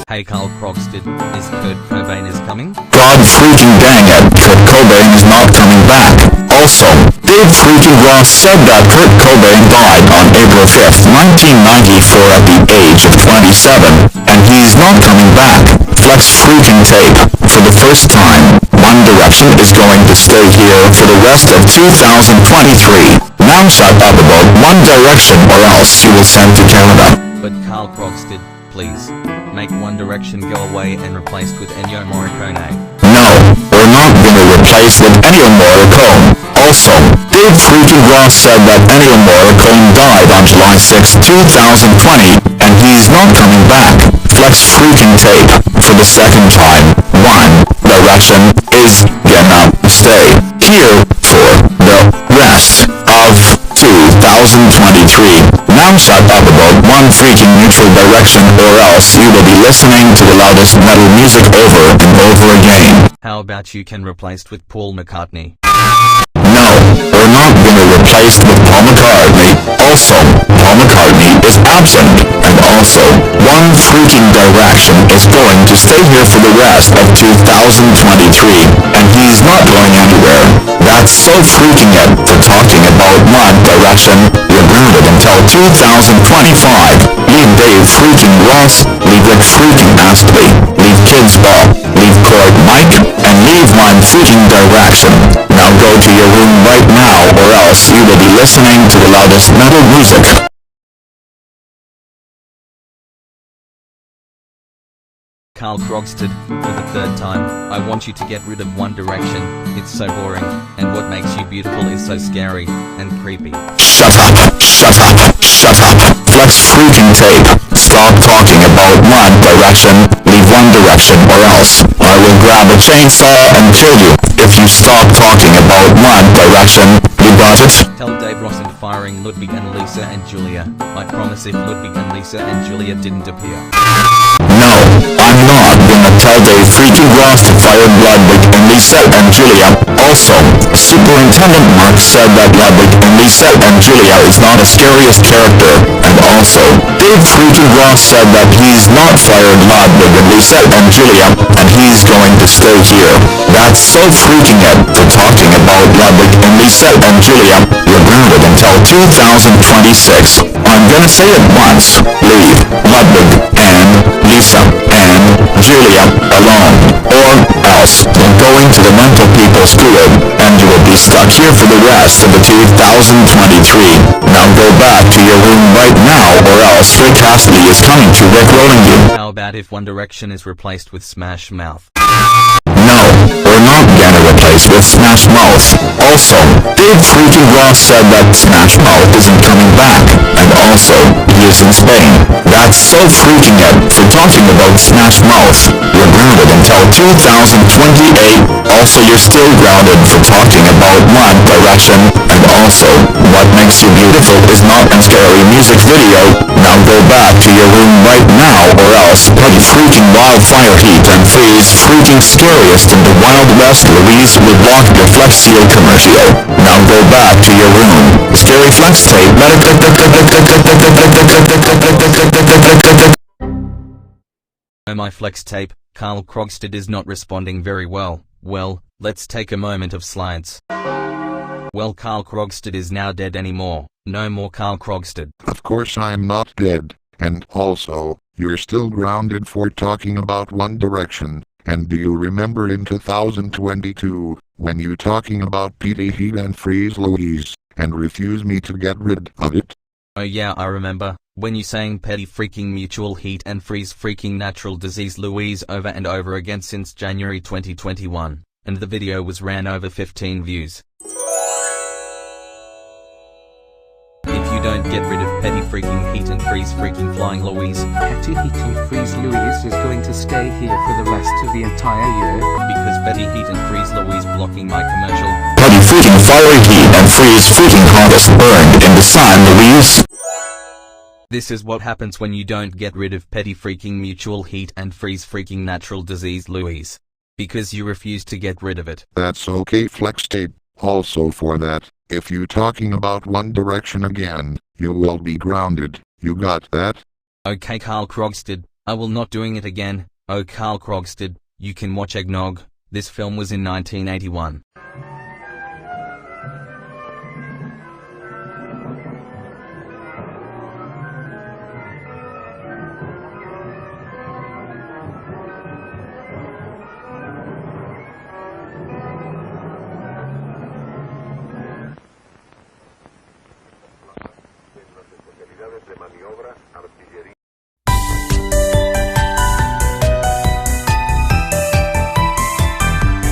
Hey Carl Krogstad, is Kurt Cobain is coming? God freaking dang it, Kurt Cobain is not coming back. Also, Dave freaking Ross said that Kurt Cobain died on April 5th, 1994 at the age of 27, and he's not coming back. Flex freaking tape. For the first time, One Direction is going to stay here for the rest of 2023. Now shut up about One Direction or else you will send to Canada. But Carl Krogstad, please, make One Direction go away and replaced with Ennio Morricone. No, we're not gonna replace with Ennio Morricone. Also, Dave freaking Ross said that Ennio Morricone died on July 6, 2020, and he's not coming back. Flex freaking tape. For the second time, One Direction is gonna stay here for the rest of 2023. Now shut up about one freaking neutral direction or else you will be listening to the loudest metal music over and over again. How about you can replaced with Paul McCartney? No, we're not gonna replace with Paul McCartney. Also, Paul McCartney is absent. And also, One freaking Direction is going to stay here for the rest of 2023. And he's not going anywhere. That's so freaking it for talking about One Direction. You're grounded until 2025. Leave Dave freaking Ross, leave Rick freaking Astley, leave Kids Bop, leave Chord Mike, and leave One freaking Direction. Now go to your room right now or else you will be listening to the loudest metal music. Carl Krogstad, for the third time, I want you to get rid of One Direction. It's so boring, and what makes you beautiful is so scary and creepy. Shut up, shut up, shut up. Flex freaking tape. Stop talking about One Direction. Leave One Direction or else I will grab a chainsaw and kill you. If you stop talking about One Direction, you got it? Tell Dave Ross and firing Ludwig and Lisa and Julia. I promise if Ludwig and Lisa and Julia didn't appear. No, I'm not gonna tell Dave freaking Ross to fire Ludwig and Lisa and Julia. Also, Superintendent Mark said that Ludwig and Lisa and Julia is not the scariest character. And also, Dave freaking Ross said that he's not fired Ludwig and Lisa and Julia, and he's going to stay here. That's so freaking it for talking about Ludwig and Lisa and Julia. You're grounded until 2026. I'm gonna say it once. Leave Ludwig and Lisa and Julia alone, or else you're going to the mental people school, and you will be stuck here for the rest of the 2023. Now go back to your room right now, or else Rick Astley is coming to rickrolling you. How about if One Direction is replaced with Smash Mouth? No, we're not gonna replace with Smash Mouth. Also, Dave freaking Ross said that Smash Mouth isn't coming back, and also, he is in Spain. That's so freaking it for talking about Smash Mouth. You're grounded until 2028. Also, you're still grounded for talking about One Direction. And also, what makes you beautiful is not a scary music video. Now go back to your room right now, or else Putty freaking Wildfire Heat and Freeze freaking Scariest in the Wild West Louise will block your Flex Seal commercial. Now go back to your room. Scary Flex Tape. Oh my Flex Tape, Carl Krogstad is not responding very well. Well, let's take a moment of silence. Well, Carl Krogstad is now dead anymore. No more Carl Krogstad. Of course I'm not dead. And also, you're still grounded for talking about One Direction. And do you remember in 2022, when you talking about Petey Heat and Freeze Louise, and refuse me to get rid of it? Oh yeah, I remember, when you saying Petty freaking Mutual Heat and Freeze freaking Natural Disease Louise over and over again since January 2021, and the video was ran over 15 views. If you don't get rid of Petty freaking Heat and Freeze freaking Flying Louise, Petty Heat and Freeze Louise is going to stay here for the rest of the entire year. because Petty Heat and Freeze Louise blocking my commercial. Putty freaking Fiery Heat and Freeze freaking Hottest burned in the sun, Louise. This is what happens when you don't get rid of Petty freaking Mutual Heat and Freeze freaking Natural Disease Louise. Because you refuse to get rid of it. That's okay, Flex Tape. Also for that, if you talking about One Direction again, you will be grounded. You got that? Okay, Carl Krogstad, I will not doing it again. Oh Carl Krogstad, you can watch Eggnog. This film was in 1981.